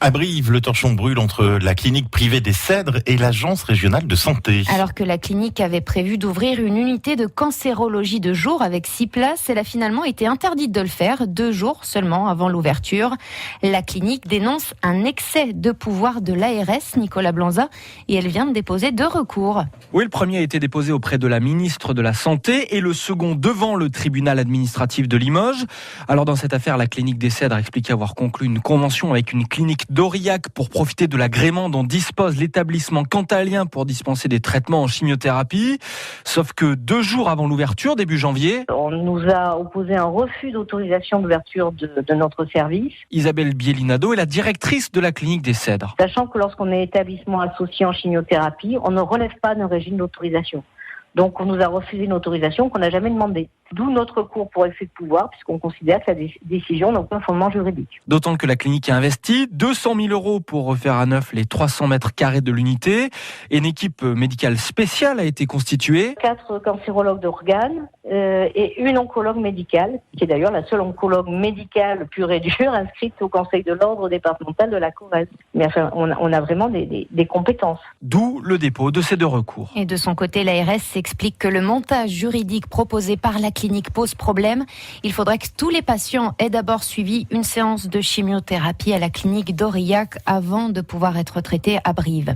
À Brive, le torchon brûle entre la clinique privée des Cèdres et l'agence régionale de santé. Alors que la clinique avait prévu d'ouvrir une unité de cancérologie de jour avec 6 places, elle a finalement été interdite de le faire 2 jours seulement avant l'ouverture. La clinique dénonce un excès de pouvoir de l'ARS, Nicolas Blanza, et elle vient de déposer 2 recours. Oui, le premier a été déposé auprès de la ministre de la Santé et le second devant le tribunal administratif de Limoges. Alors dans cette affaire, la clinique des Cèdres a expliqué avoir conclu une convention avec une clinique d'Aurillac pour profiter de l'agrément dont dispose l'établissement cantalien pour dispenser des traitements en chimiothérapie. Sauf que 2 jours avant l'ouverture, début janvier, on nous a opposé un refus d'autorisation d'ouverture de notre service. Isabelle Bielinado est la directrice de la clinique des Cèdres. Sachant que lorsqu'on est établissement associé en chimiothérapie, on ne relève pas d'un régime d'autorisation. Donc on nous a refusé une autorisation qu'on n'a jamais demandée. D'où notre recours pour excès de pouvoir, puisqu'on considère que la décision n'a aucun fondement juridique. D'autant que la clinique a investi 200 000 € pour refaire à neuf les 300 mètres carrés de l'unité. Et une équipe médicale spéciale a été constituée. 4 cancérologues d'organes et une oncologue médicale, qui est d'ailleurs la seule oncologue médicale pure et dure inscrite au Conseil de l'ordre départemental de la Corrèze. Mais enfin, on a vraiment des compétences. D'où le dépôt de ces 2 recours. Et de son côté, l'ARS explique que le montage juridique proposé par la clinique pose problème. Il faudrait que tous les patients aient d'abord suivi une séance de chimiothérapie à la clinique d'Aurillac avant de pouvoir être traités à Brive.